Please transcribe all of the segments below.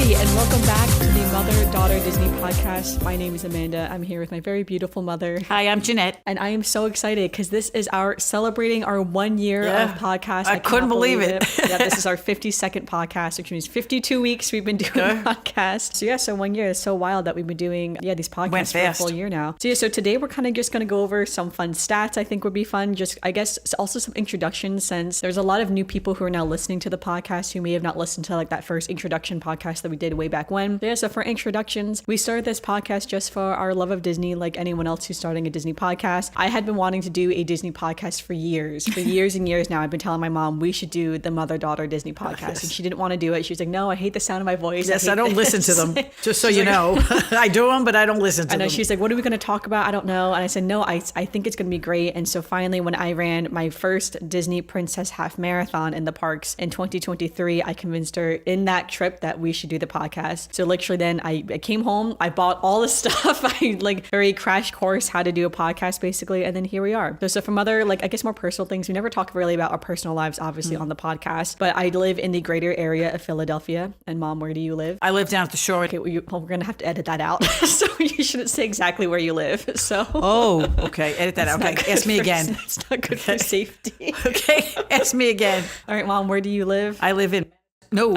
everybody, and welcome back to the Mother-Daughter Disney podcast. My name is Amanda. I'm here with my very beautiful mother. Hi, I'm Janette. And I am so excited because this is celebrating our 1 year of podcast. I couldn't believe it. Yeah, this is our 52nd podcast, which means 52 weeks we've been doing podcasts. So 1 year is so wild that we've been doing these podcasts for a full year now. So today we're kind of just going to go over some fun stats I think would be fun. Just, I guess, also some introductions, since there's a lot of new people who are now listening to the podcast who may have not listened to like that first introduction podcast that we did way back when. So for introductions, we started this podcast just for our love of Disney, like anyone else who's starting a Disney podcast. I had been wanting to do a Disney podcast for years and years now. I've been telling my mom we should do the Mother-Daughter Disney podcast, and she didn't want to do it. She was like, no, I hate the sound of my voice. Yes, I don't listen to them, just so you know. I do them, but I don't listen to them. I know. She's like, what are we going to talk about? I don't know. And I said, no, I think it's going to be great. And so finally, when I ran my first Disney Princess Half Marathon in the parks in 2023, I convinced her in that trip that we should do the podcast. So literally then I came home, I bought all the stuff. I like very crash course how to do a podcast basically. And then here we are. So from other, like, I guess more personal things, we never talk really about our personal lives, obviously on the podcast, but I live in the greater area of Philadelphia. And Mom, where do you live? I live down at the shore. Okay, well, we're going to have to edit that out. So you shouldn't say exactly where you live. So. Oh, okay. Edit that out. Okay. Ask me again. It's not good for safety. Okay. Ask me again. All right, Mom, where do you live? I live in... No.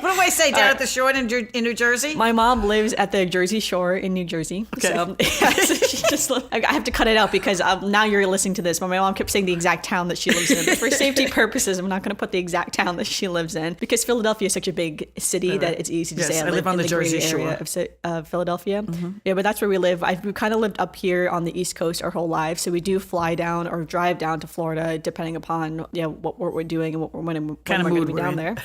What do I say? Down at the shore in New Jersey? My mom lives at the Jersey Shore in New Jersey. Okay. So, so she just, I have to cut it out because now you're listening to this. But my mom kept saying the exact town that she lives in. But for safety purposes, I'm not going to put the exact town that she lives in because Philadelphia is such a big city that it's easy to say. I live on the Jersey Shore of Philadelphia. Yeah, but that's where we live. We've kind of lived up here on the East Coast our whole lives. So we do fly down or drive down to Florida depending upon what we're doing and when we're going to be down there.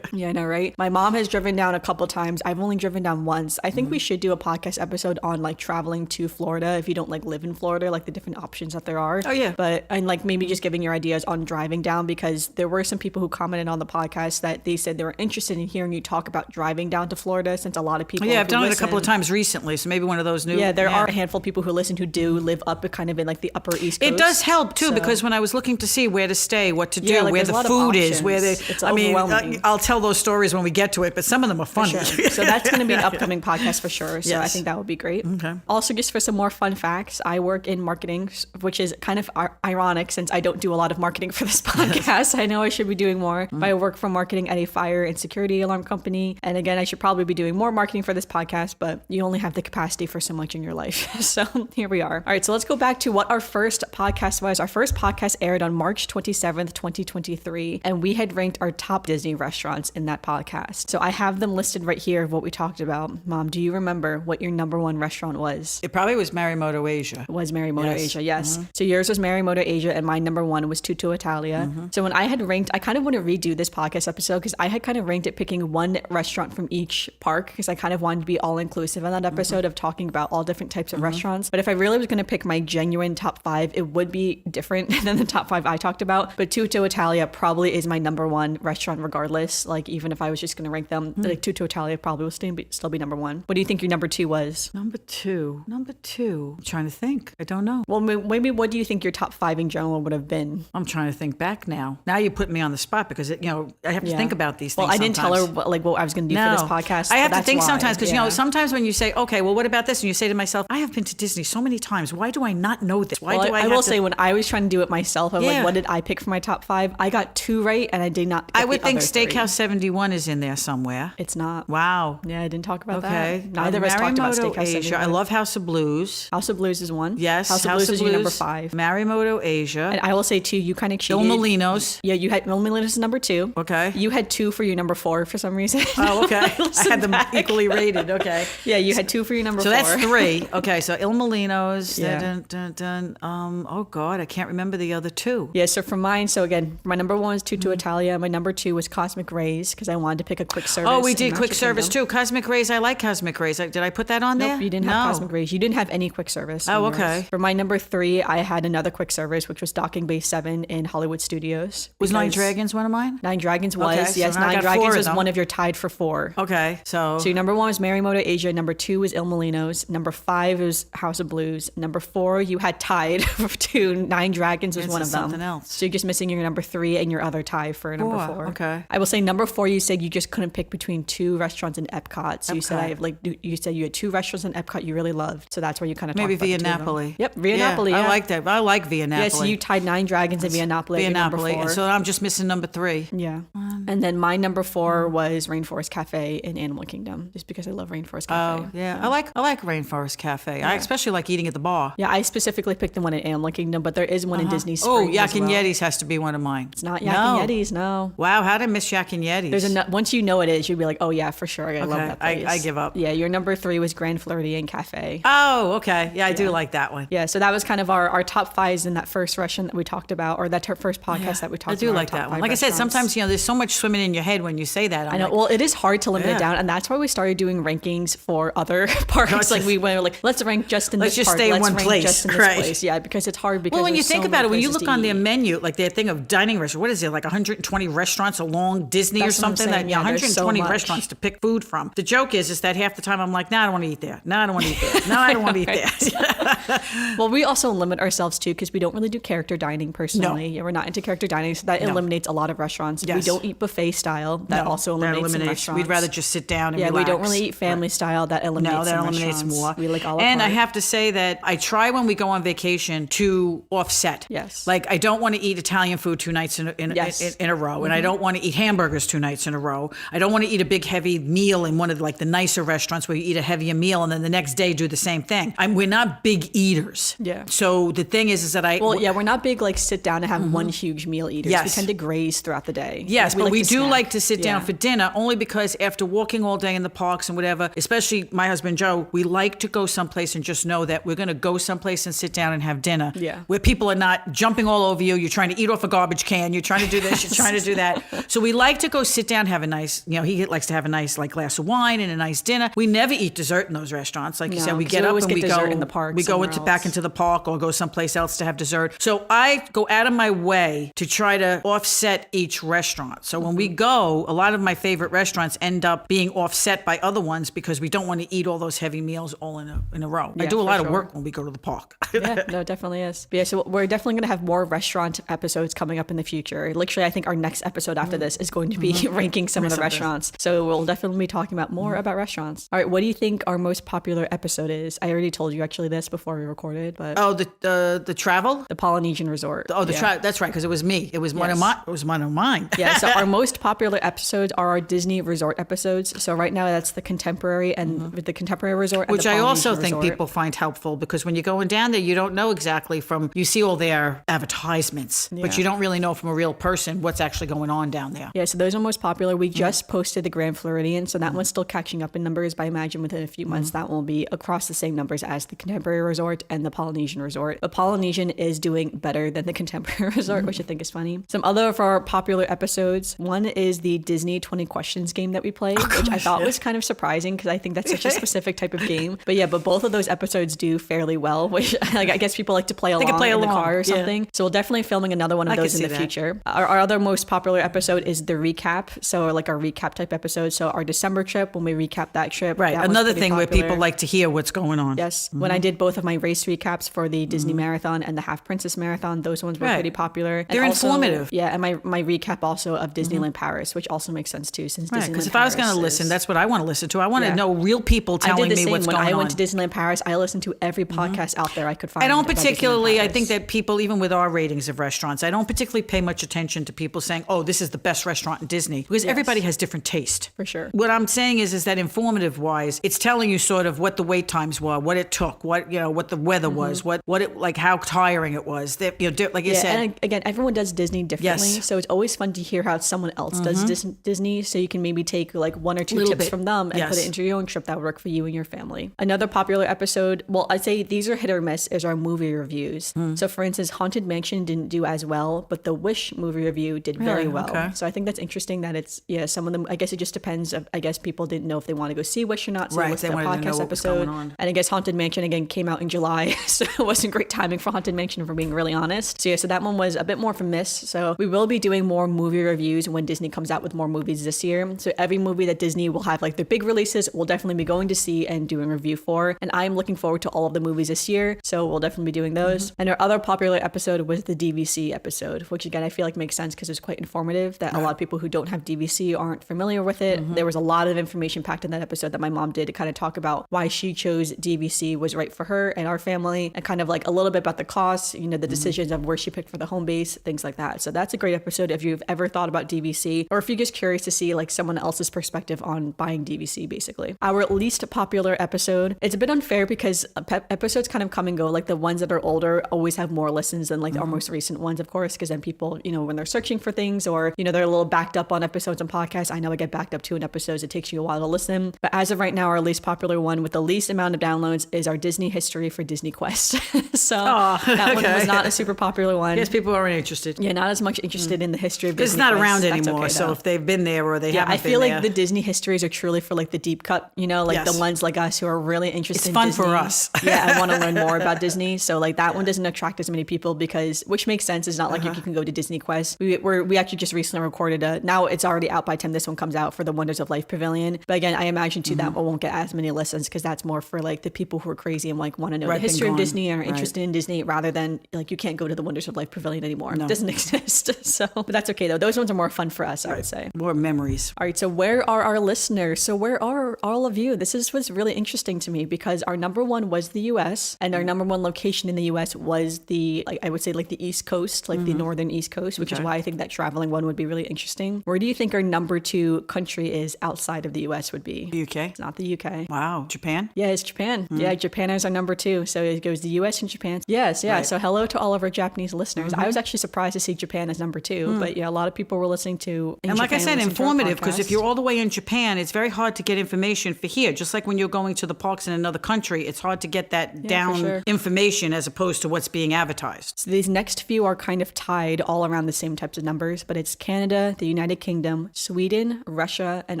Yeah, I know, right? My mom has driven down a couple times. I've only driven down once. I think we should do a podcast episode on like traveling to Florida if you don't like live in Florida, like the different options that there are. Oh yeah. But and like maybe just giving your ideas on driving down, because there were some people who commented on the podcast that they said they were interested in hearing you talk about driving down to Florida, since a lot of people I've done it a couple of times recently, so maybe one of those new. Yeah, there are a handful of people who listen who do live up kind of in like the upper East Coast. It does help too, because when I was looking to see where to stay, what to do, where the food is, where it's overwhelming. I'll tell those stories when we get to it, but some of them are funny. Sure. So that's going to be an upcoming podcast for sure. So I think that would be great. Okay. Also, just for some more fun facts, I work in marketing, which is kind of ironic since I don't do a lot of marketing for this podcast. I know I should be doing more, but I work for marketing at a fire and security alarm company. And again, I should probably be doing more marketing for this podcast, but you only have the capacity for so much in your life. So here we are. All right, so let's go back to what our first podcast was. Our first podcast aired on March 27th, 2023, and we had ranked our top Disney restaurants in that podcast. So I have them listed right here of what we talked about. Mom, do you remember what your number one restaurant was? It probably was Marimoto Asia. It was Marimoto Asia, yes. So yours was Marimoto Asia, and my number one was Tutto Italia. So when I had ranked, I kind of want to redo this podcast episode because I had kind of ranked it picking one restaurant from each park because I kind of wanted to be all inclusive in that episode of talking about all different types of restaurants. But if I really was going to pick my genuine top five, it would be different than the top five I talked about. But Tutto Italia probably is my number one restaurant regardless. Like even if I was just going to rank them, like Tutto Italia probably will still be number one. What do you think your number two was? Number two. I'm trying to think. I don't know. Well, maybe what do you think your top five in general would have been? I'm trying to think back now. Now you put me on the spot because I have to think about these things. Well, I didn't tell her what I was going to do for this podcast. I have to think sometimes because sometimes when you say, okay, well, what about this? And you say to myself, I have been to Disney so many times. Why do I not know this? I will say when I was trying to do it myself, I'm like, what did I pick for my top five? I got two right, and I did not. I would think Steakhouse 71 is in there somewhere. It's not. Wow. Yeah, I didn't talk about that. Okay. Neither of us talked about Steakhouse Asia. 71. I love House of Blues. House of Blues is one. Yes. House of Blues is your number five. Marimoto Asia. And I will say too, you kind of cheated. Il Molino's. Yeah, you had Il Molino's number two. Okay. You had two for your number four for some reason. Oh, okay. I had them equally rated. Okay. Yeah, you had two for your number four. So that's three. Okay, so Il Molino's. Yeah. Oh God, I can't remember the other two. Yeah, so for mine, so again, my number one was Tutto Italia. My number two was Cosmic Rays because I wanted to pick a quick serve. service. Oh, we in did quick Magic service Kingdom. too. Cosmic Rays, I like Cosmic Rays. Did I put that on there? Nope, you didn't have Cosmic Rays. You didn't have any quick service. Oh, okay. For my number 3, I had another quick service, which was Docking Bay 7 in Hollywood Studios. Was Nine Dragons one of mine? Nine Dragons was, Okay, so yes. now I Nine got Dragons 4 of was them. one of your tied for 4. Okay, so So your number 1 was Marimoto Asia. Number 2 was Il Molino's. Number 5 was House of Blues. Number 4 you had tied for 2. Nine Dragons was This one is of them. something else. So you're just missing your number 3 and your other tie for number 4. Okay. I will say number 4, you said you just couldn't pick between 2 restaurants in Epcot. So you said you said you had 2 restaurants in Epcot you really loved. So that's where you kind of maybe talked Via about the 2 of them. Napoli. Yep, Via Napoli. Yeah. I like that. I like Via Napoli. Yeah, so you tied Nine Dragons and Via Napoli. Via at your number Napoli. 4. And so I'm just missing number 3. Yeah. And then my number 4 was Rainforest Cafe in Animal Kingdom, just because I love Rainforest Cafe. Oh, yeah. I like Rainforest Cafe. I especially like eating at the bar. Yeah, I specifically picked the one in Animal Kingdom, but there is one in Disney Springs. Oh, Yak as and well. Yetis has to be one of mine. It's not Yak and Yetis, no. Wow, how did I miss Yak and Yetis? There's once you know it is, you'd be like, oh yeah, for sure. I love that place. I give up. Yeah, your number 3 was Grand Floridian Cafe. Oh, okay. Yeah, I do like that one. Yeah, so that was kind of our top 5s in that first restaurant that we talked about, or that first podcast that we talked about. I do like that one. Like I said, sometimes, there's so much swimming in your head when you say that. I know. Well, it is hard to limit it down, and that's why we started doing rankings for other parks. Like we went like, let's rank just in Let's this just park. stay in Let's one rank place. just in this Right. place. Yeah, because it's hard. Because Well, when you there's think so about many it, when you places look to on their eat. menu, like their thing of dining restaurant, what is it, like 120 restaurants along Disney That's or what I'm something? saying. Yeah, there's so 120 much. restaurants to pick food from. The joke is that half the time I'm like, nah, I don't want to eat there. No, I don't want to eat there. No, I don't want to eat there. Well, we also limit ourselves too because we don't really do character dining personally. Yeah, we're not into character dining, so that eliminates a lot of restaurants. Yes. We don't eat buffet style. That also eliminates some restaurants. We'd rather just sit down and yeah, relax. we don't really eat family style. That eliminates No, that some eliminates restaurants. more. We like all And I apart. have to say that I try when we go on vacation to offset. Yes. Like I don't want to eat Italian food 2 nights in a row, and I don't want to eat hamburgers 2 nights in a row. I don't want to eat a big heavy meal in one of like the nicer restaurants where you eat a heavier meal and then the next day do the same thing. We're not big eaters. Yeah. So the thing is that we're not big like sit down and have one huge meal eaters. Yes. We tend to graze throughout the day. Yes, Like, but we to do snack. like to sit down for dinner only because after walking all day in the parks and whatever, especially my husband Joe, we like to go someplace and just know that we're going to go someplace and sit down and have dinner. Yeah. Where people are not jumping all over you. You're trying to eat off a garbage can. You're trying to do this. You're trying to do that. So we like to go sit down, have a nice, he likes to have a nice like glass of wine and a nice dinner. We never eat dessert in those restaurants. Like you No, said, we 'cause get we up always and get we dessert go in the park We go somewhere back else. into the park or go someplace else to have dessert. So I go out of my way to try to offset each restaurant. So when we go, a lot of my favorite restaurants end up being offset by other ones because we don't want to eat all those heavy meals all in a row. I Yeah, do a for lot of sure. work when we go to the park. Yeah, no, it definitely is. But yeah, so we're definitely going to have more restaurant episodes coming up in the future. Literally, I think our next episode after this is going to be ranking some of the restaurants. So we'll definitely be talking about more about restaurants. All right, what do you think our most popular episode is? I already told you actually this before we recorded, but Oh, the travel? the Polynesian Resort. Oh, the travel. That's right, because it was me. It was one of Yes. mine. Yeah, so our most popular episodes are our Disney resort episodes. So right now that's the Contemporary and the Contemporary Resort, and Which the I also Polynesian think Resort. people find helpful because when you're going down there, you don't know exactly you see all their advertisements, but you don't really know from a real person what's actually going on down there. Yeah, so those are most popular. We just posted the Grand Floridian, so that one's still catching up in numbers, but I imagine within a few months that will be across the same numbers as the Contemporary Resort and the Polynesian Resort. The Polynesian is doing better than the Contemporary Resort, which I think is funny. Some other of our popular episodes, one is the Disney 20 Questions game that we played, which I thought was kind of surprising because I think that's such a specific type of game. But both of those episodes do fairly well, which like, I guess people like to play along in the car or something. So we'll definitely filming another one of those in the future. Our other most popular episode is the recap. So like our recap type episode. So our December trip, when we recap that trip. Right. That was Another pretty thing popular. where people like to hear what's going on. Yes. When I did both of my race recaps for the Disney Marathon and the Half Princess Marathon, those ones were pretty popular. And They're also, informative. Yeah. And my recap also of Disneyland Paris, which also makes sense too, since Right, Disneyland because if I was going to Paris listen, is- that's what I want to listen to. I want to Yeah. know real people I telling did the me same what's when going I on. went to Disneyland Paris. I listened to every podcast out there I could find. I don't about Disneyland particularly, I Paris. think that people, even with our ratings of restaurants, I don't particularly pay much attention to people saying, oh, this is the best restaurant in Disney, because everybody has different taste. For sure. What I'm saying is that informative wise, it's telling you sort of what the wait times were, what it took, what the weather was, what it, like how tiring it was. That, like you said. And again, everyone does Disney differently, Yes. so it's always fun to hear how someone else does Disney, so you can maybe take like one or two Little tips bit. from them and Yes. put it into your own trip that would work for you and your family. Another popular episode, well, I'd say these are hit or miss, is our movie reviews. So for instance, Haunted Mansion didn't do as well, but the Wish movie review did very well. Okay. So I think that's interesting that it's, some of them, I guess it just depends. I guess people didn't know if they want to go see Wish or not. So Right, they looked at a podcast episode. And I guess Haunted Mansion, again, came out in July. So it wasn't great timing for Haunted Mansion, for being really honest. So yeah, so that one was a bit more of a miss. So we will be doing more movie reviews when Disney comes out with more movies this year. So every movie that Disney will have, like their big releases, we'll definitely be going to see and doing a review for. And I'm looking forward to all of the movies this year. So we'll definitely be doing those. And our other popular episode was the DVC episode, which again, I feel like makes sense because it's quite informative that a lot of people who don't have DVC aren't familiar with it. There was a lot of information packed in that episode that my mom did to kind of talk about why she chose DVC was right for her and our family, and kind of like a little bit about the costs, you know, the decisions of where she picked for the home base, things like that. So that's a great episode if you've ever thought about DVC, or if you're just curious to see like someone else's perspective on buying DVC, basically. Our least popular episode, it's a bit unfair because episodes kind of come and go. Like the ones that are older always have more listens than like our most recent ones, of course, because then people, you know, when they're searching for things, or, you know, they're a little backed up on episodes and podcasts. I know I get backed up to an episode. It takes you a while to listen. But as of right now, our least popular one with the least amount of downloads is our Disney history for Disney Quest. So that one was not a super popular one. Yes, people aren't interested. Yeah, not as much interested in the history of Disney. It's not Quest. around That's anymore. okay, So if they've been there or they haven't been there. I feel like the Disney histories are truly for like the deep cut, you know, like the ones like us who are really interested in Disney. It's fun for us. Yeah, I want to learn more about Disney. So like that one doesn't attract as many people because, which makes sense. It's not like you can go to Disney Quest. We actually just recently recorded now it's already out by the time this one comes out, for the Wonders of Life Pavilion. But again, I imagine too that one won't get as many listens because that's more for like the people who are crazy and like want to know the history of Disney and are interested in Disney, rather than like you can't go to the Wonders of Life Pavilion anymore. No. It doesn't exist. So, but that's okay though. Those ones are more fun for us, I would say. More memories. All right. So where are our listeners? So where are all of you? This was really interesting to me because our number one was the US, and our number one location in the US was the, like I would say, like the East Coast, like the northern East Coast, which is why I think that traveling one would be really interesting. Where do you think our number two country is outside of the US would be? The UK. It's not the UK. Wow. Japan? Yeah, it's Japan. Yeah, Japan is our number two. So it goes the US and Japan. Yes, yeah. Right. So hello to all of our Japanese listeners. I was actually surprised to see Japan as number two, but yeah, a lot of people were listening to. And like I said, informative, because if you're all the way in Japan, it's very hard to get information for here. Just like when you're going to the parks in another country, it's hard to get that down information as opposed to what's being advertised. So these next few are kind of tied all around the same types of numbers, but it's Canada, the United Kingdom, Sweden, Russia, and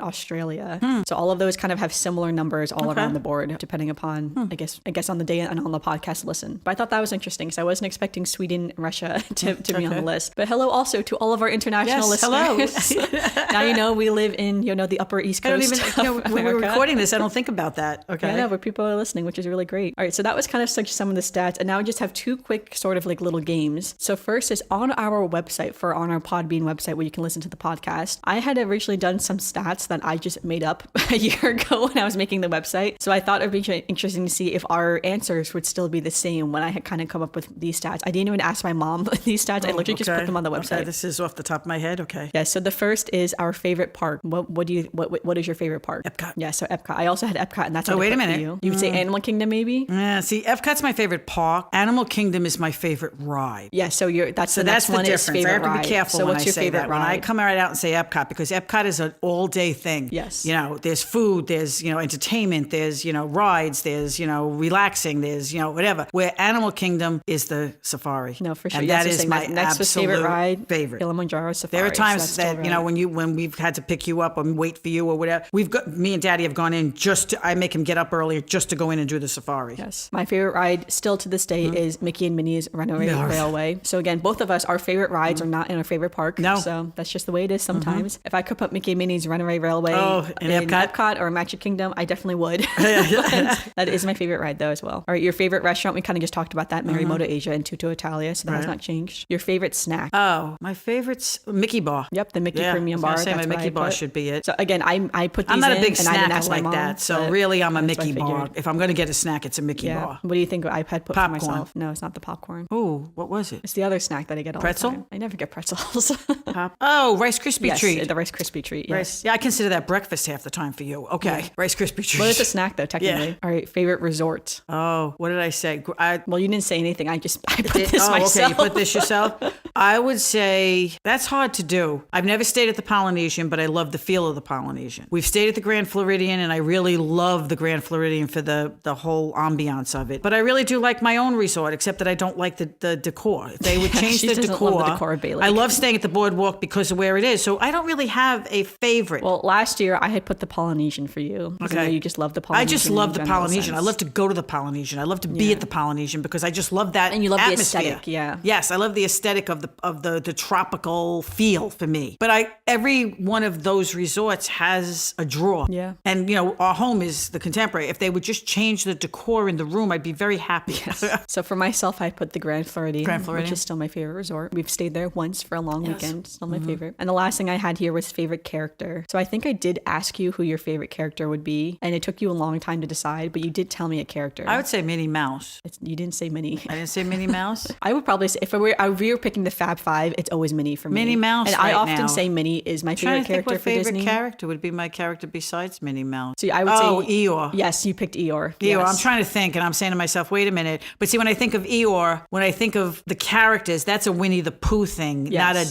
Australia. So all of those kind of have similar numbers all around the board, depending upon, I guess on the day and on the podcast listen. But I thought that was interesting, so I wasn't expecting Sweden and Russia to be on the list. But hello also to all of our international listeners. Hello. Now you know we live in, you know, the upper East Coast. When we're recording this, I don't think about that. Okay. Yeah, I know, but people are listening, which is really great. All right, so that was kind of some of the stats, and now I just have two quick sort of like little games. So first is on our website, on our Podbean website where you can listen to the podcast. I had originally done some stats that I just made up a year ago when I was making the website. So I thought it'd be interesting to see if our answers would still be the same when I had kind of come up with these stats. I didn't even ask my mom these stats. I literally just put them on the website. Okay, this is off the top of my head. Okay. Yeah. So the first is our favorite park. What is your favorite park? Epcot. Yeah. So Epcot. I also had Epcot, and that's wait a minute. You would say Animal Kingdom, maybe? Yeah. See, Epcot's my favorite park. Animal Kingdom is my favorite ride. Yeah. So that's the difference. I have to be careful so when what's I your say favorite that. ride? When I come right out and say Epcot, because Epcot is an all-day thing. Yes. You know, there's food, there's, you know, entertainment, there's, you know, rides, there's, you know, relaxing, there's, you know, whatever. Where Animal Kingdom is the safari. No, for sure. And yes, that is my next absolute favorite ride. Favorite. Kilimanjaro Safari. There are times that, you know, when we've had to pick you up or wait for you or whatever, me and Daddy have gone in I make him get up earlier just to go in and do the safari. Yes. My favorite ride still to this day is Mickey and Minnie's Runaway Railway. So again, both of us, our favorite rides are not in our favorite park. No. So that's just the way it is sometimes. If I could put Mickey and Minnie's Runaway Railway in Epcot or Magic Kingdom, I definitely would. That is my favorite ride though as well. All right, your favorite restaurant, we kind of just talked about that, Morimoto Asia and Tutto Italia, so that has not changed. Your favorite snack? Oh, my favorite's Mickey Bar. Yep, the Mickey Premium Bar. That's my Mickey Bar should be it. So again, I put these I'm not a big and I didn't snacker like that, so really I'm a Mickey Bar. If I'm going to get a snack, it's a Mickey Bar. What do you think I had put popcorn for myself? No, it's not the popcorn. Oh, what was it? It's the other snack that I get all Pretzel? the time. I never get pretzels. Rice Krispie treat. The Rice Krispie treat, yes. Yeah, I consider that breakfast half the time for you. Okay, Rice Krispie treat. Well, it's a snack though, technically. Yeah. All right, favorite resort. Oh, what did I say? Well, you didn't say anything. I put this myself. Okay, you put this yourself? I would say that's hard to do. I've never stayed at the Polynesian, but I love the feel of the Polynesian. We've stayed at the Grand Floridian, and I really love the Grand Floridian for the whole ambiance of it. But I really do like my own resort, except that I don't like the decor. If they would change the decor. Love the decor, Bailey. I love staying at the boardwalk because of where it is. So I don't really have a favorite. Well, last year I had put the Polynesian for you. Okay. I know you just love the Polynesian. I just love the Polynesian. I love to go to the Polynesian. I love to be at the Polynesian because I just love that and you love atmosphere. the aesthetic, yeah. Yes, I love the aesthetic of the tropical feel for me. But every one of those resorts has a draw. Yeah. And our home is the Contemporary. If they would just change the decor in the room, I'd be very happy. Yes. So for myself, I put the Grand Floridian, which is still my favorite resort. We've stayed there once for a long weekend. Still my favorite. And the last thing I had here was favorite character. So I think I did ask you who your favorite character would be, and it took you a long time to decide, but you did tell me a character. I would say Minnie Mouse. You didn't say Minnie. I didn't say Minnie Mouse? I would probably say, if we were picking the Fab Five, it's always Minnie for me. Minnie Mouse. And I often say Minnie is my favorite character for Disney. Favorite character would be my character besides Minnie Mouse. So I would say Eeyore. Yes, you picked Eeyore. Eeyore. Yes. I'm trying to think, and I'm saying to myself, wait a minute. But see, when I think of Eeyore, when I think of the characters, that's a Winnie the Pooh thing, not a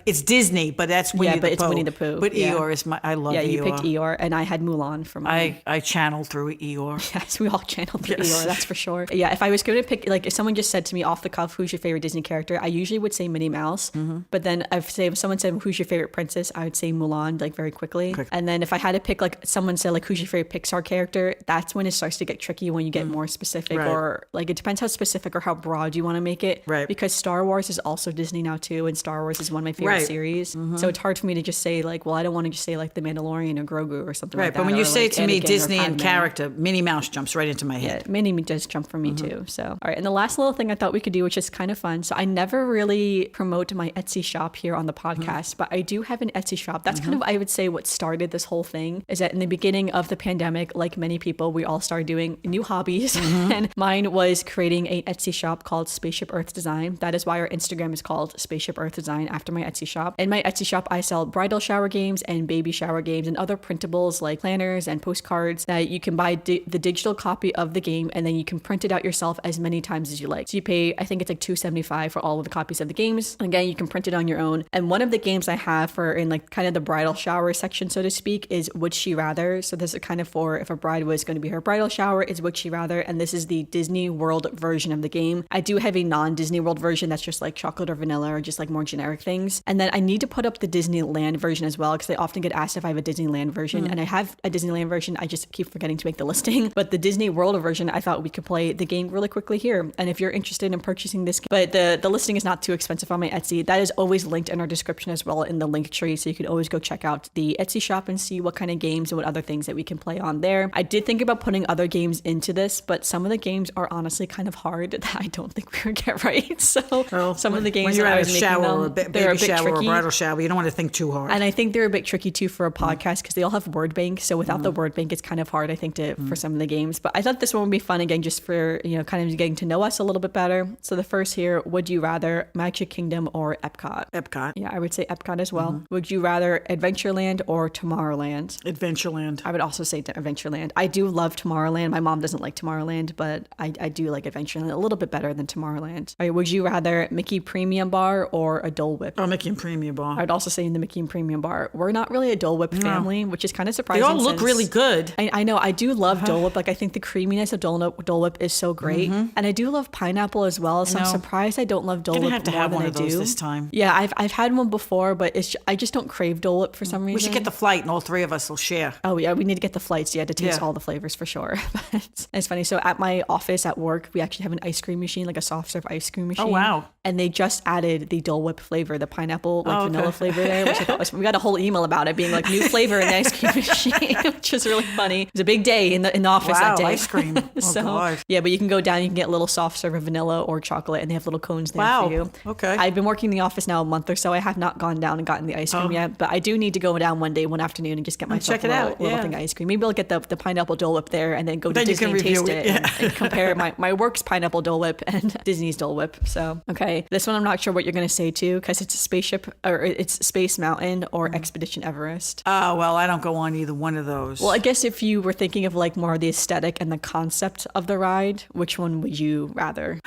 it's Disney, but that's Winnie the Pooh. Yeah, but it's Winnie the Pooh. But Eeyore is I love Eeyore. Yeah, you picked Eeyore, and I had Mulan for mine. I channeled through Eeyore. Yes, we all channeled through Eeyore, that's for sure. Yeah, if I was going to pick, if someone just said to me off the cuff, who's your favorite Disney character, I usually would say Minnie Mouse. But then if someone said, who's your favorite princess, I would say Mulan, very quickly. And then if I had to pick, someone said, who's your favorite Pixar character, that's when it starts to get tricky, when you get more specific, or it depends how specific or how broad you want to make it. Right. Because Star Wars is also Disney now too, and Star Wars is one of my favorite series. So it's hard for me to just say I don't want to just say The Mandalorian or Grogu or something like that. Right, but when you say to me Anakin Disney and character, Minnie Mouse jumps right into my head. Yeah, Minnie does jump for me too. So, all right. And the last little thing I thought we could do, which is kind of fun. So I never really promote my Etsy shop here on the podcast, but I do have an Etsy shop. That's kind of, I would say, what started this whole thing, is that in the beginning of the pandemic, like many people, we all started doing new hobbies. And mine was creating an Etsy shop called Spaceship Earth Design. That is why our Instagram is called Spaceship Earth Design, after my Etsy shop. In my Etsy shop, I sell bridal shower games and baby shower games and other printables like planners and postcards that you can buy the digital copy of the game, and then you can print it out yourself as many times as you like. So you pay, I think it's $2.75 for all of the copies of the games. And again, you can print it on your own. And one of the games I have for in kind of the bridal shower section, so to speak, is Would She Rather? So this is kind of for if a bride was going to be her bridal shower, is Would She Rather? And this is the Disney World version of the game. I do have a non-Disney World version that's just chocolate or vanilla or just more generic things. And then I need to put up the Disneyland version as well, because they often get asked if I have a Disneyland version. And I have a Disneyland version. I just keep forgetting to make the listing. But the Disney World version, I thought we could play the game really quickly here. And if you're interested in purchasing this, but the listing is not too expensive on my Etsy. That is always linked in our description as well in the link tree. So you can always go check out the Etsy shop and see what kind of games and what other things that we can play on there. I did think about putting other games into this, but some of the games are honestly kind of hard that I don't think we're going to get right. So some of the games when you're at a shower or a baby shower tricky. or a bridal shower, you don't want to think too hard. And I think they're a bit tricky too for a podcast because they all have word banks. So without the word bank, it's kind of hard, I think, for some of the games. But I thought this one would be fun again, just for, kind of getting to know us a little bit better. So the first here, would you rather Magic Kingdom or Epcot? Epcot. Yeah, I would say Epcot as well. Would you rather Adventureland or Tomorrowland? Adventureland. I would also say Adventureland. I do love Tomorrowland. My mom doesn't like Tomorrowland, but I do like Adventureland a little bit better than Tomorrowland. All right, would you rather Mickey Premium Bar or a Dole Whip? Oh, Mickey and Premium Bar. I'd also say in the Mickey and Premium Bar. We're not really a Dole Whip family, which is kind of surprising. They all look really good. I know. I do love Dole Whip. I think the creaminess of Dole Whip is so great. And I do love pineapple as well. So I'm surprised I don't love Dole Whip more than I do. Have one of those this time. Yeah, I've had one before, but I just don't crave Dole Whip for some reason. We should get the flight and all three of us will share. Oh yeah, we need to get the flights, to taste all the flavors for sure. But it's funny. So at my office at work, we actually have an ice cream machine, like a soft serve ice cream machine. Oh wow. And they just added the Dole Whip flavor, the pineapple vanilla flavor there, which I thought was, we got a whole email about it being new flavor in the ice cream machine, which is really funny. It was a big day in the office that day. Ice cream. Oh God. Yeah, but you can go down, you can get a little soft serve of vanilla or chocolate, and they have little cones there for you. Okay. I've been working in the office now a month or so. I have not gone down and gotten the ice cream yet, but I do need to go down one afternoon and just get myself a little thing of ice cream. Maybe I'll get the pineapple Dole Whip there and then go to Disney and taste it and compare my work's pineapple Dole Whip and Disney's Dole Whip. So, okay. This one I'm not sure what you're going to say too, because it's a spaceship or it's Space Mountain or Expedition Everest. Oh, well, I don't go on either one of those. Well, I guess if you were thinking of more of the aesthetic and the concept of the ride, which one would you rather?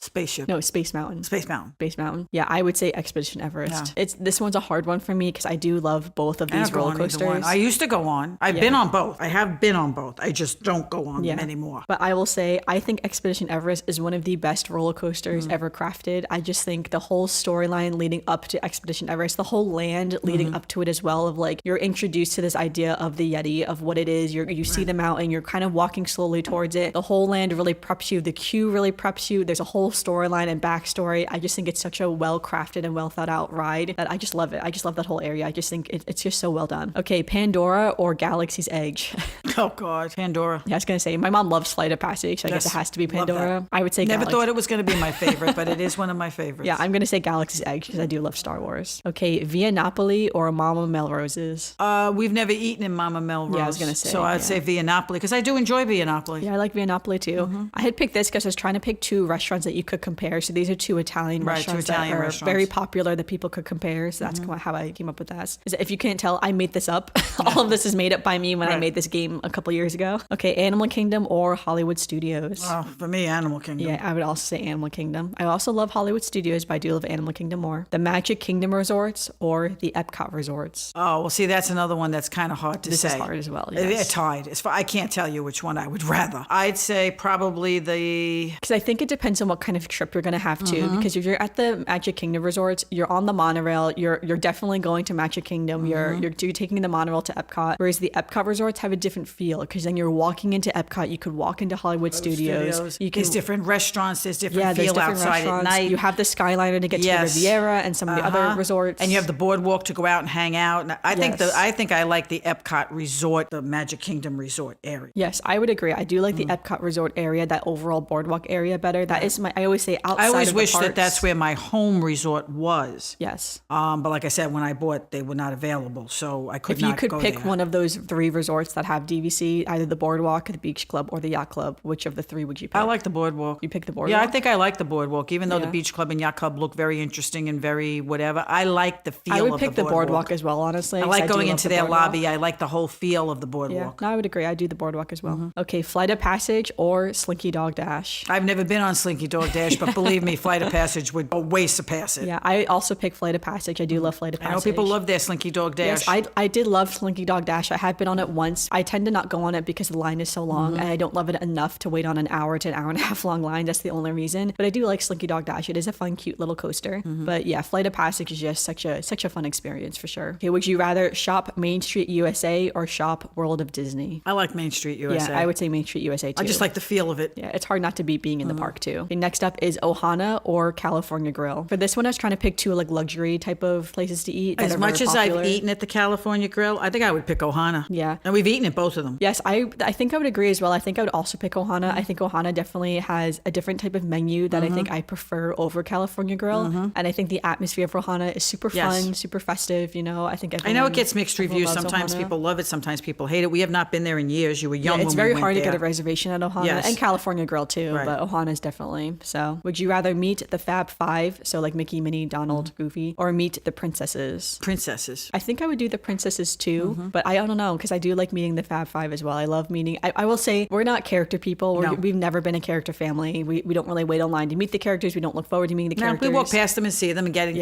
Spaceship. No, Space Mountain. Space Mountain. Space Mountain. Yeah, I would say Expedition Everest. This one's a hard one for me because I do love both of these roller coasters. I used to go on. I've been on both. I have been on both. I just don't go on them anymore. But I will say, I think Expedition Everest is one of the best roller coasters ever crafted. I just think the whole storyline leading up to Expedition Everest, the whole land leading up to it as well, of like, you're introduced to this idea of the Yeti, of what it is. You see the mountain, you're kind of walking slowly towards it. The whole land really preps you. The queue really preps you. There's a whole storyline and backstory. I just think it's such a well-crafted and well thought out ride that I just love it. I just love that whole area. I just think it's just so well done. Okay, Pandora or Galaxy's Edge? Oh God, Pandora. Yeah, I was going to say, my mom loves Flight of Passage, so I guess it has to be Pandora. I would say Never thought it was going to be my favorite, but it is one of my favorites. Yeah, I'm going to say Galaxy's Edge because I do love Star Wars. Okay, Via Napoli or Mama Melrose's? We've never eaten in Mama Melrose. Yeah, I was going to say. So I'd say Via Napoli because I do enjoy Via Napoli. Yeah, I like Via Napoli too. I had picked this because I was trying to pick two restaurants that you could compare. So these are two Italian restaurants that are very popular that people could compare. So that's how I came up with that. If you can't tell, I made this up. All of this is made up by me when I made this game a couple years ago. Okay, Animal Kingdom or Hollywood Studios? Oh, for me, Animal Kingdom. Yeah, I would also say Animal Kingdom. I also love Hollywood Studios, but I do love Animal Kingdom more. The Magic Kingdom resorts or the Epcot resorts? Oh, well, see, that's another one that's kind of hard to say. This is hard as well, It's tied. I can't tell you which one I would rather. I'd say probably the... Because I think it depends on what kind of trip you're going to have too. Because if you're at the Magic Kingdom resorts, you're on the monorail. You're definitely going to Magic Kingdom. You're taking the monorail to Epcot. Whereas the Epcot resorts have a different feel because then you're walking into Epcot. You could walk into Hollywood Studios. There's different restaurants. There's different feel outside at night. You have the Skyliner to get to the Riviera and some of the other resorts. And you have the boardwalk to go out and hang out. And I think I like the Epcot resort, the Magic Kingdom resort area. Yes, I would agree. I do like the Epcot resort area, that overall boardwalk area better. That is I always say outside. I always of wish the that that's where my home resort was. Yes. But like I said, when I bought, they were not available, so I could not go there. If you could pick one of those three resorts that have DVC, either the boardwalk, the beach club, or the yacht club, which of the three would you pick? I like the boardwalk. You pick the boardwalk? Yeah, I think I like the boardwalk, even though the beach club and yacht club look very interesting and very whatever. I like the feel of the boardwalk. I would pick the boardwalk as well, honestly. I like going into their lobby. I like the whole feel of the boardwalk. Yeah, no, I would agree. I do the boardwalk as well. Okay, Flight of Passage or Slinky Dog Dash? I've never been on Slinky Dog Dash, but believe me, Flight of Passage would a waste to pass it. Yeah, I also pick Flight of Passage. I do love Flight of Passage. I know people love their Slinky Dog Dash. Yes, I did love Slinky Dog Dash. I had been on it once. I tend to not go on it because the line is so long, and I don't love it enough to wait on an hour to an hour and a half long line. That's the only reason. But I do like Slinky Dog Dash. It is a fun, cute little coaster. But yeah, Flight of Passage is just such a fun experience for sure. Okay, would you rather shop Main Street USA or shop World of Disney? I like Main Street USA. Yeah, I would say Main Street USA too. I just like the feel of it. Yeah, it's hard not to beat being in the park too. Okay, next up is Ohana or California Grill. For this one, I was trying to pick two like luxury type of places to eat. As much as I've eaten at the California Grill, I think I would pick Ohana. Yeah. And we've eaten at both of them. Yes, I think I would agree as well. I think I would also pick Ohana. I think Ohana definitely has a different type of menu that I think I prefer over California Grill. And I think the atmosphere for Ohana is super fun, super festive. You know, I think I know it gets mixed reviews. Sometimes people love it, sometimes people hate it. We have not been there in years. You were young when we went there. It's very hard to get a reservation at Ohana and California Grill too, but Ohana is definitely. So would you rather meet the Fab Five, so like Mickey, Minnie, Donald, Goofy, or meet the princesses? Princesses. I think I would do the princesses too, but I don't know because I do like meeting the Fab Five as well. I love meeting. I will say we're not character people. We've never been a character family. We don't really wait online to meet the characters. We don't look forward to meeting the characters. We walk past them and see them and get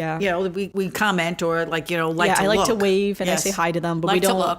we comment or like to I like to wave and I say hi to them, but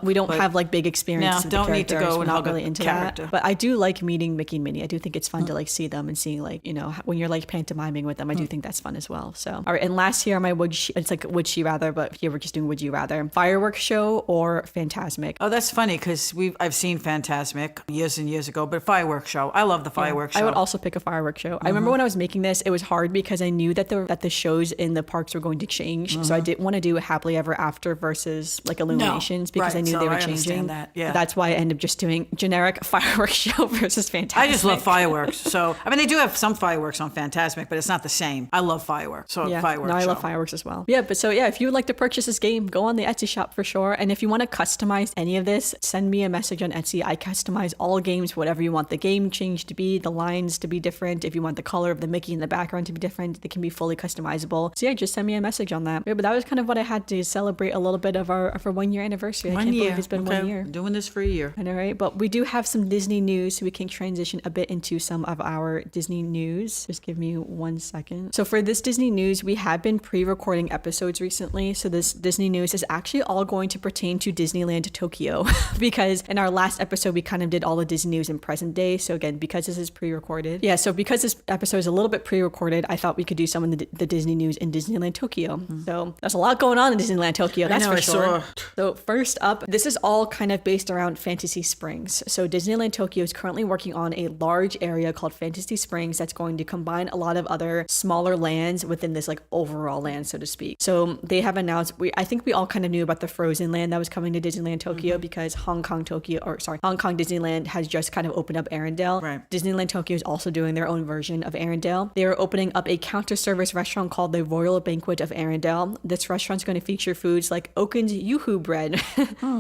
we don't have like big experiences. No, don't need to go and hug really into character. That. But I do like meeting Mickey and Minnie. I do think it's fun to like see them and seeing like when you're like pantomiming with them. I do think that's fun as well. So all right, and last here on my would she rather, but here we're just doing would you rather. Fireworks show or Fantasmic? Oh, that's funny because I've seen Fantasmic years and years ago, but fireworks show. I love the fireworks show. I would also pick a fireworks show. I remember when I was making this, it was hard because I knew that the shows in the parks were going to change. So I didn't want to do Happily Ever After versus like Illuminations because I knew they were changing. That's why I ended up just doing generic fireworks show versus Fantasmic. I just love fireworks. So I mean, they do have some fireworks on Fantasmic, but it's not the same. I love fireworks. So fireworks. No, I love fireworks as well. Yeah, but so if you would like to purchase this game, go on the Etsy shop for sure. And if you want want to customize any of this, send me a message on Etsy. I customize all games, whatever you want the game change to be, the lines to be different. If you want the color of the Mickey in the background to be different, they can be fully customizable. So yeah, just send me a message on that. Yeah, but that was kind of what I had to celebrate a little bit of our 1 year anniversary. I can't believe it's been 1 year. Doing this for a year. I know, right? But we do have some Disney news, so we can transition a bit into some of our Disney news. Just give me 1 second. So for this Disney news, we have been pre-recording episodes recently. So this Disney news is actually all going to pertain to Disneyland Tokyo because in our last episode, we kind of did all the Disney news in present day. So again, because this is pre-recorded. Yeah, so because this episode is a little bit pre-recorded, I thought we could do some of the Disney news in Disneyland Tokyo. So there's a lot going on in Disneyland Tokyo, that's for sure. So first up, this is all kind of based around Fantasy Springs. So Disneyland Tokyo is currently working on a large area called Fantasy Springs that's going to combine a lot of other smaller lands within this like overall land, so to speak. So they have announced, I think we all kind of knew about the Frozen land that was coming to Disneyland Tokyo because Hong Kong Disneyland has just kind of opened up Arendelle. Right. Disneyland Tokyo is also doing their own version of Arendelle. They are opening up a counter service restaurant called the Royal Banquet of Arendelle. This restaurant's going to feature foods like Oaken's Yoo-hoo bread.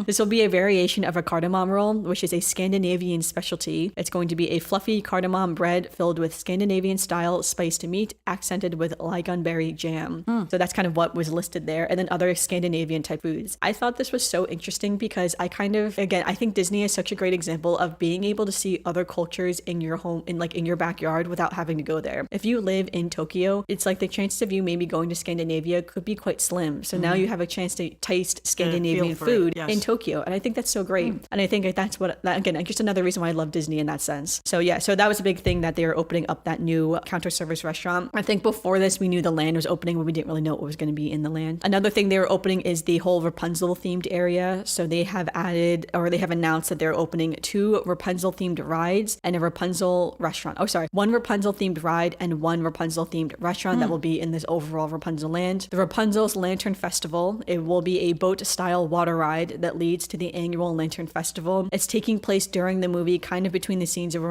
This will be a variation of a cardamom roll, which is a Scandinavian specialty. It's going to be a fluffy cardamom bread filled with Scandinavian style spiced meat accented with lingonberry jam. So that's kind of what was listed there. And then other Scandinavian type foods. I thought this was so interesting because I think Disney is such a great example of being able to see other cultures in your home, in your backyard without having to go there. If you live in Tokyo, it's like the chances of you maybe going to Scandinavia could be quite slim. So now you have a chance to taste Scandinavian food in Tokyo. And I think that's so great. And I think that's again, just another reason why I love Disney in that sense. So yeah, so that was a big thing that they were opening up that new counter service restaurant. I think before this, we knew the land was opening, but we didn't really know what was going to be in the land. Another thing they were opening is the whole Rapunzel themed area. So they have announced that they're opening 2 Rapunzel themed rides and a Rapunzel restaurant. Oh, sorry. 1 Rapunzel themed ride and 1 Rapunzel themed restaurant that will be in this overall Rapunzel land. The Rapunzel's Lantern Festival. It will be a boat style water ride that leads to the annual Lantern Festival. It's taking place during the movie, kind of between the scenes of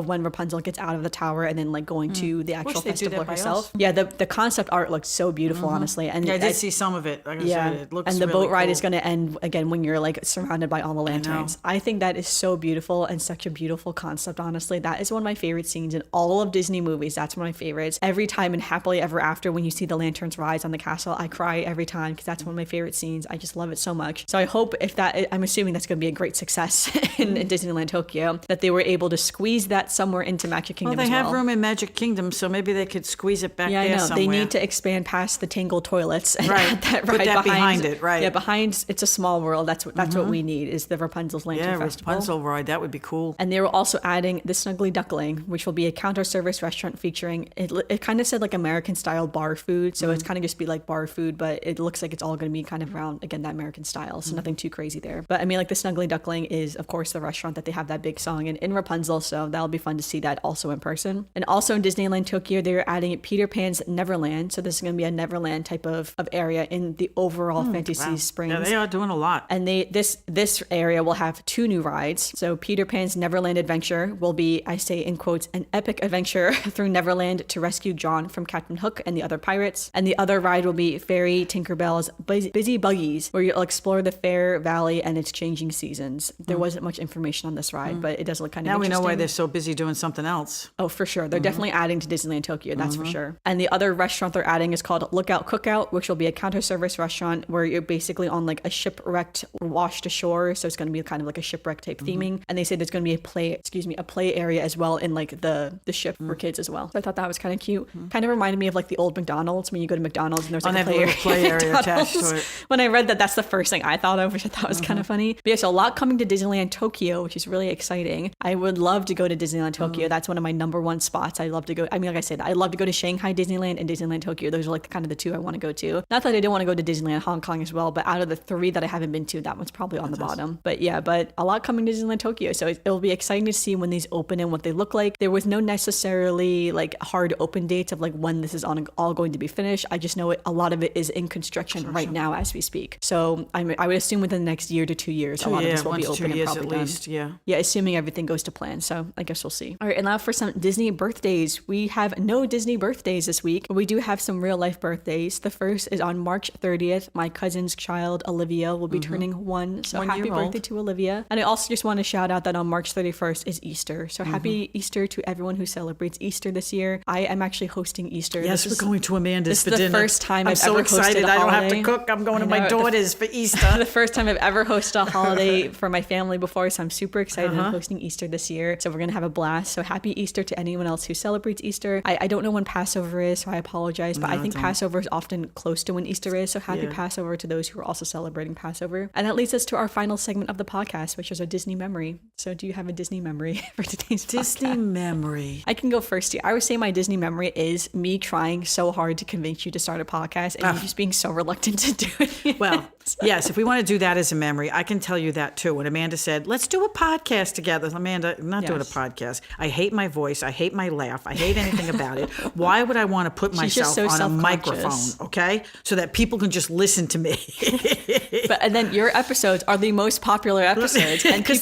when Rapunzel gets out of the tower and then like going to the actual festival herself. Yeah, the concept art looks so beautiful, honestly. And I did see some of it. Like I said, it looks and the really boat ride cool. is going to end again when you're like surrounded by all the lanterns. I think that is so beautiful and such a beautiful concept, honestly. That is one of my favorite scenes in all of Disney movies. That's one of my favorites. Every time in Happily Ever After, when you see the lanterns rise on the castle, I cry every time because that's one of my favorite scenes. I just love it so much. So I hope I'm assuming that's going to be a great success in Disneyland Tokyo, that they were able to squeeze that somewhere into Magic Kingdom they have room in Magic Kingdom, so maybe they could squeeze it back there somewhere. They need to expand past the Tangled toilets and right. add that Put ride that behind it, right. Yeah, behind It's a Small World. That's what we need, is the Rapunzel's Lantern Festival. Rapunzel ride, that would be cool. And they were also adding the Snuggly Duckling, which will be a counter service restaurant featuring, it kind of said like American style bar food, so it's kind of just be like bar food, but it looks like it's all going to be kind of around, again, that American style, so nothing too crazy there. But I mean, like the Snuggly Duckling is, of course, the restaurant that they have that big song in Rapunzel, so that'll be fun to see that also in person. And also in Disneyland Tokyo, they're adding Peter Pan's Neverland, so this is going to be a Neverland type of area in the overall Fantasy Springs. Yeah, they are doing a lot. And this area will have 2 new rides. So Peter Pan's Neverland Adventure will be, I say in quotes, an epic adventure through Neverland to rescue John from Captain Hook and the other pirates. And the other ride will be Fairy Tinkerbell's Busy Buggies, where you'll explore the Fair Valley and its changing seasons. There wasn't much information on this ride, but it does look kind of interesting. Now we know why they're so busy doing something else. Oh, for sure. They're definitely adding to Disneyland Tokyo, that's for sure. And the other restaurant they're adding is called Lookout Cookout, which will be a counter service restaurant where you're basically on like a shipwrecked, washed ashore. So it's going to be kind of like a shipwreck type theming. And they say there's going to be a play area as well in like the ship for kids as well. So I thought that was kind of cute. Kind of reminded me of like the old McDonald's, when you go to McDonald's and there's like a play area attached to it. When I read that, that's the first thing I thought of, which I thought was kind of funny. But yeah, so a lot coming to Disneyland Tokyo, which is really exciting. I would love to go to Disneyland Tokyo. That's one of my number one spots. I love to go. I mean, like I said, I love to go to Shanghai Disneyland and Disneyland Tokyo. Those are like kind of the 2 I want to go to. Not that I didn't want to go to Disneyland Hong Kong as well, but out of the 3 that I haven't been to, that one's probably on the bottom. But yeah, but a lot coming to Disneyland Tokyo. So it'll be exciting to see when these open and what they look like. There was no necessarily like hard open dates of like when this is all going to be finished. I just know a lot of it is in construction right now as we speak. So I would assume within the next year to 2 years, a lot of this will be open and probably done. Least, yeah, assuming everything goes to plan. So I guess we'll see. All right, and now for some Disney birthdays. We have no Disney birthdays this week, but we do have some real life birthdays. The first is on March 30th. My cousin's child, Olivia, will be turning 1. So happy 1 year old. birthday to Olivia. And I also just want to shout out that on March 31st is Easter. So happy Easter to everyone who celebrates Easter this year. I am actually hosting Easter. Yes, we're going to Amanda's for dinner. This is the first time I've ever hosted a holiday. I'm so excited. I don't have to cook. I'm going to my daughter's for Easter. The first time I've ever hosted a holiday for my family before. So I'm super excited. I'm hosting Easter this year. So we're going to have a blast. So happy Easter to anyone else who celebrates Easter. I don't know when Passover is, so I apologize. But I think Passover is often close to when Easter is. So happy Passover to those who are also celebrating Passover. And that leads us to our final segment of the podcast, which is a Disney memory. So do you have a Disney memory for today's podcast? Disney memory. I can go first here. I would say my Disney memory is me trying so hard to convince you to start a podcast and you just being so reluctant to do it. Well, yes, if we want to do that as a memory, I can tell you that too. When Amanda said, let's do a podcast together. Amanda, I'm not doing a podcast. I hate my voice. I hate my laugh. I hate anything about it. Why would I want to put myself on a microphone, okay? So that people can just listen to me. And then your episodes are the most popular episodes. And because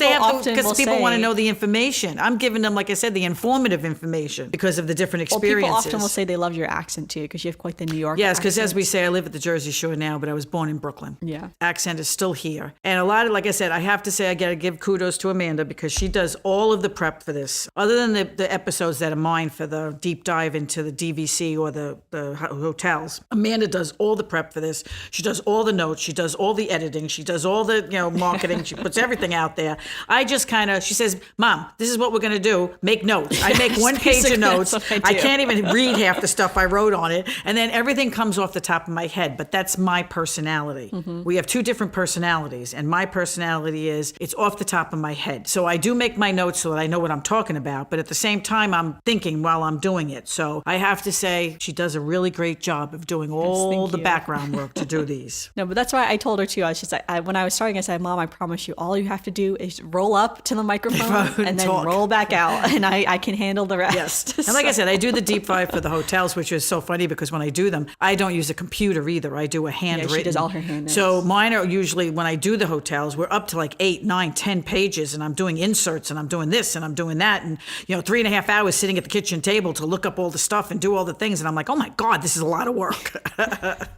people want to know the information. I'm giving them, like I said, the informative information because of the different experiences. Well, people often will say they love your accent too because you have quite the New York accent. Yes, because as we say, I live at the Jersey Shore now, but I was born in Brooklyn. Yeah. Accent is still here. And a lot of, like I said, I have to say I got to give kudos to Amanda because she does all of the prep for this. Other than the episodes that are mine for the deep dive into the DVC or the hotels, Amanda does all the prep for this. She does all the notes. She does all the editing. She does all the marketing. She puts everything out there. I just she says, Mom, this is what we're going to do. Make notes. I make one page of notes. I can't even read half the stuff I wrote on it. And then everything comes off the top of my head. But that's my personality. We have two different personalities. And my personality is it's off the top of my head. So I do make my notes so that I know what I'm talking about. But at the same time, I'm thinking while I'm doing it. So I have to say she does a really great job of doing all the background work to do these. No, but that's why I told her too. I was just when I was starting, I said, Mom, I promise you, all you have to do is roll up to the microphone and then roll back out. And I can handle the rest. Yes. And like I said, I do the deep dive for the hotels, which is so funny because when I do them, I don't use a computer either. I do a handwritten. Yeah, she does all her handwritten. So mine are usually, when I do the hotels, we're up to like 8, 9, 10 pages and I'm doing inserts and I'm doing this and I'm doing that. And, 3.5 hours sitting at the kitchen table to look up all the stuff and do all the things. And I'm like, oh my God, this is a lot of work.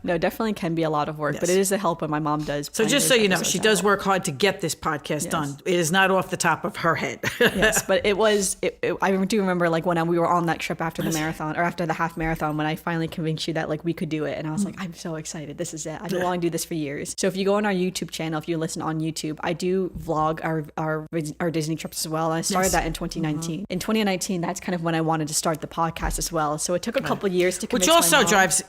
No, definitely can be a lot of work, but it is the help when my mom does. So just so you know, she does work hard to get this podcast done. It is not off the top of her head. Yes, but I do remember like when we were on that trip after the marathon or after the half marathon when I finally convinced you that like we could do it. And I was like, I'm so excited. This is it. I've been wanting to do this for years. So if you go on our YouTube channel, if you listen on YouTube, I do vlog our Disney trips as well. And I started that in 2019. In 2019, that's kind of when I wanted to start the podcast as well. So it took a couple years to convince Which also my mom. drives,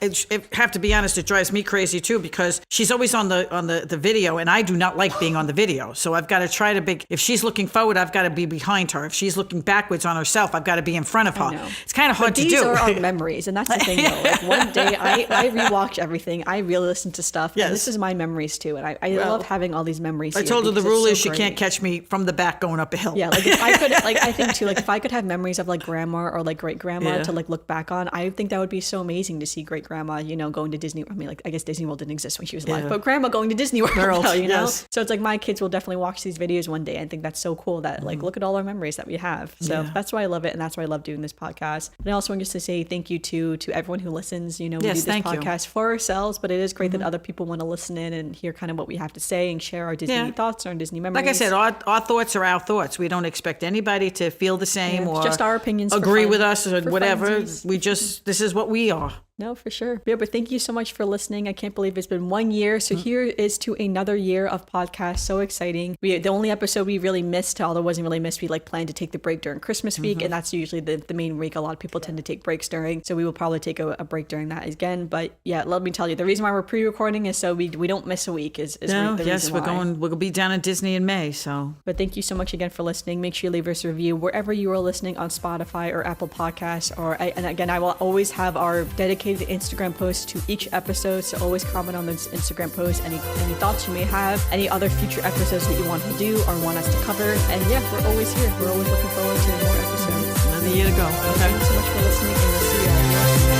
have to be honest, it drives me crazy too because she's always on the video and I do not like being on the video. So I've got to try to if she's looking forward, I've got to be behind her. If she's looking backwards on herself, I've got to be in front of her. It's kind of hard to do. These are our memories. And that's the thing though. Like one day I rewatch everything. I re-listen to stuff. Yes. And this is my memories too. And I love having all these memories. I told her the rule is she can't catch me from the back going up a hill. Yeah. Like if I could, I think too, like if I could have memories of like grandma or like great grandma to like look back on, I think that would be so amazing to see great grandma, going to Disney. I mean, like I guess Disney World didn't exist when she was alive, but grandma going to Disney World, Yes. So it's like my kids will definitely watch these videos one day. I think that's so cool that like look at all our memories that we have. So that's why I love it, and that's why I love doing this podcast. And I also want just to say thank you to everyone who listens. We do this podcast for ourselves, but it is great that other people want to listen in and hear kind of what we have to say and share our Disney thoughts or Disney memories. Like I said, our thoughts are our thoughts. We don't expect anybody to feel the same or just our opinions, agree with us or whatever. This is what we are. No, for sure. Yeah, but thank you so much for listening. I can't believe it's been 1 year. So here is to another year of podcasts. So exciting. The only episode we really missed, although it wasn't really missed, we planned to take the break during Christmas week. And that's usually the main week a lot of people tend to take breaks during. So we will probably take a break during that again. But yeah, let me tell you, the reason why we're pre-recording is so we don't miss a week is the reason why. We'll be down in Disney in May. So, but thank you so much again for listening. Make sure you leave us a review wherever you are listening on Spotify or Apple Podcasts. And again, I will always have our dedicated Instagram posts to each episode, so always comment on this Instagram post any thoughts you may have, any other future episodes that you want to do or want us to cover. And yeah, we're always here. We're always looking forward to more episodes. Another year to go. Thank you so much for listening, and we'll see you all.